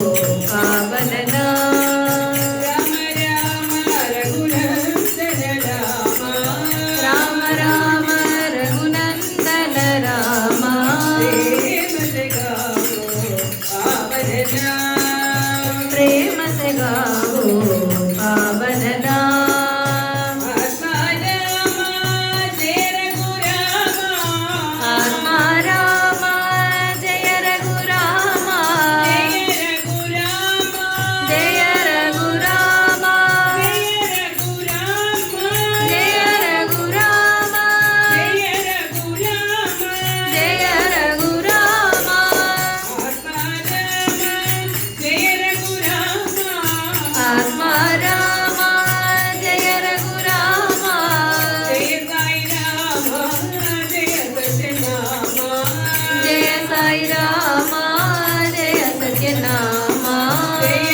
पावन नाम राम रघुनंदन राम राम राम रघुनंदन राम प्रेम से गाओ पावन नाम प्रेम से गाओ पावन नाम आत्मा राम जय रघुराम आत्मा राम जय रघुराम जय रघुराम जय रघुराम जय रघुराम जय रघुराम आत्मा राम जय रघुराम जय साई राम जय सत्यनाम जय